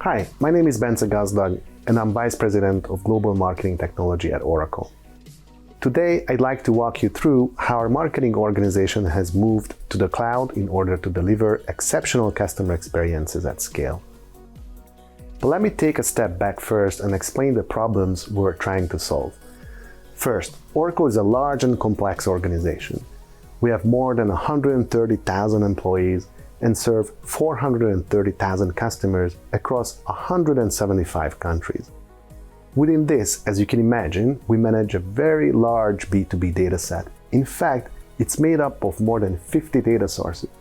Hi, my name is Bence Gazdag, and I'm Vice President of Global Marketing Technology at Oracle. Today, I'd like to walk you through how our marketing organization has moved to the cloud in order to deliver exceptional customer experiences at scale. But let me take a step back first and explain the problems we're trying to solve. First, Oracle is a large and complex organization. We have more than 130,000 employees and serve 430,000 customers across 175 countries. Within this, as you can imagine, we manage a very large B2B dataset. In fact, it's made up of more than 50 data sources.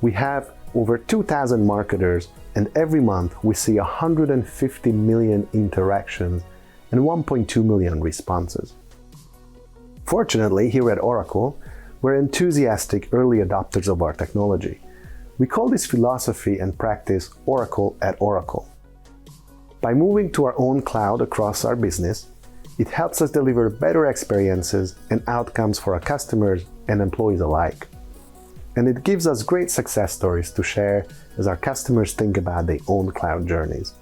We have over 2,000 marketers, and every month we see 150 million interactions and 1.2 million responses. Fortunately, here at Oracle, we're enthusiastic early adopters of our technology. We call this philosophy and practice Oracle at Oracle. By moving to our own cloud across our business, it helps us deliver better experiences and outcomes for our customers and employees alike. And it gives us great success stories to share as our customers think about their own cloud journeys.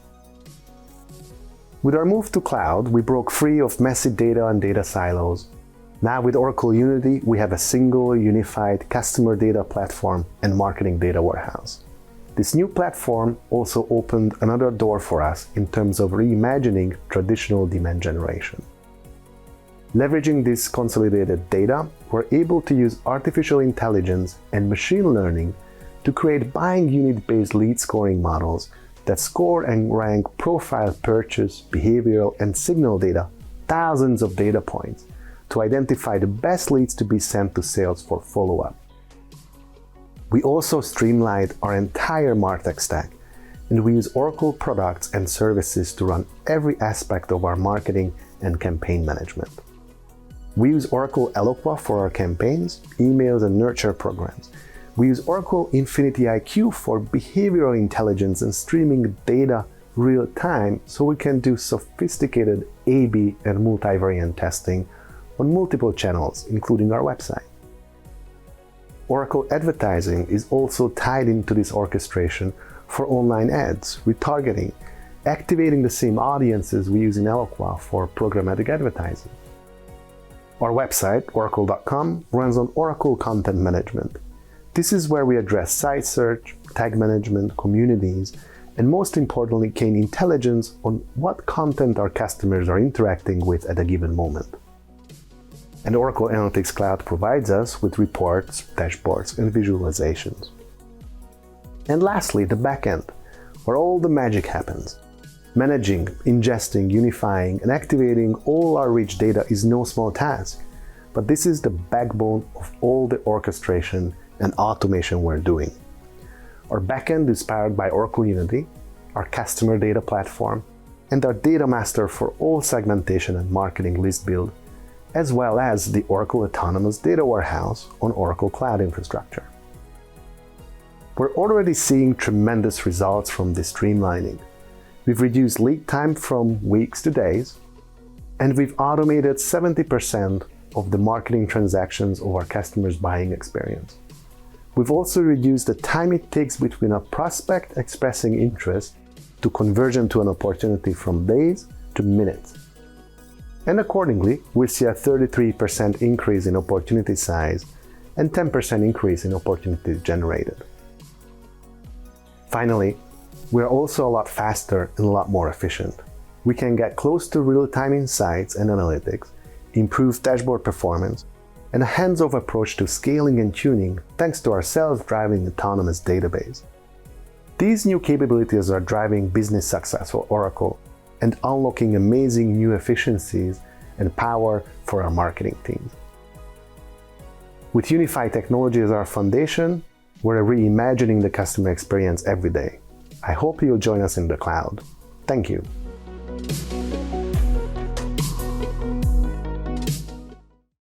With our move to cloud, we broke free of messy data and data silos. Now with Oracle Unity, we have a single, unified customer data platform and marketing data warehouse. This new platform also opened another door for us in terms of reimagining traditional demand generation. Leveraging this consolidated data, we're able to use artificial intelligence and machine learning to create buying unit-based lead scoring models that score and rank profile, purchase, behavioral, and signal data, thousands of data points, to identify the best leads to be sent to sales for follow-up. We also streamlined our entire MarTech stack, and we use Oracle products and services to run every aspect of our marketing and campaign management. We use Oracle Eloqua for our campaigns, emails, and nurture programs. We use Oracle Infinity IQ for behavioral intelligence and streaming data real-time so we can do sophisticated A/B and multivariant testing on multiple channels, including our website. Oracle Advertising is also tied into this orchestration for online ads, retargeting, activating the same audiences we use in Eloqua for programmatic advertising. Our website, oracle.com, runs on Oracle Content Management. This is where we address site search, tag management, communities, and most importantly, gain intelligence on what content our customers are interacting with at a given moment. And Oracle Analytics Cloud provides us with reports, dashboards, and visualizations. And lastly, the backend, where all the magic happens. Managing, ingesting, unifying, and activating all our rich data is no small task, but this is the backbone of all the orchestration and automation we're doing. Our backend is powered by Oracle Unity, our customer data platform, and our data master for all segmentation and marketing list build, as well as the Oracle Autonomous Data Warehouse on Oracle Cloud Infrastructure. We're already seeing tremendous results from this streamlining. We've reduced lead time from weeks to days, and we've automated 70% of the marketing transactions of our customers' buying experience. We've also reduced the time it takes between a prospect expressing interest to conversion to an opportunity from days to minutes. And accordingly, we see a 33% increase in opportunity size and 10% increase in opportunities generated. Finally, we are also a lot faster and a lot more efficient. We can get close to real-time insights and analytics, improve dashboard performance, and a hands-off approach to scaling and tuning thanks to our self-driving autonomous database. These new capabilities are driving business success for Oracle and unlocking amazing new efficiencies and power for our marketing teams. With unified technology as our foundation, we're reimagining the customer experience every day. I hope you'll join us in the cloud. Thank you.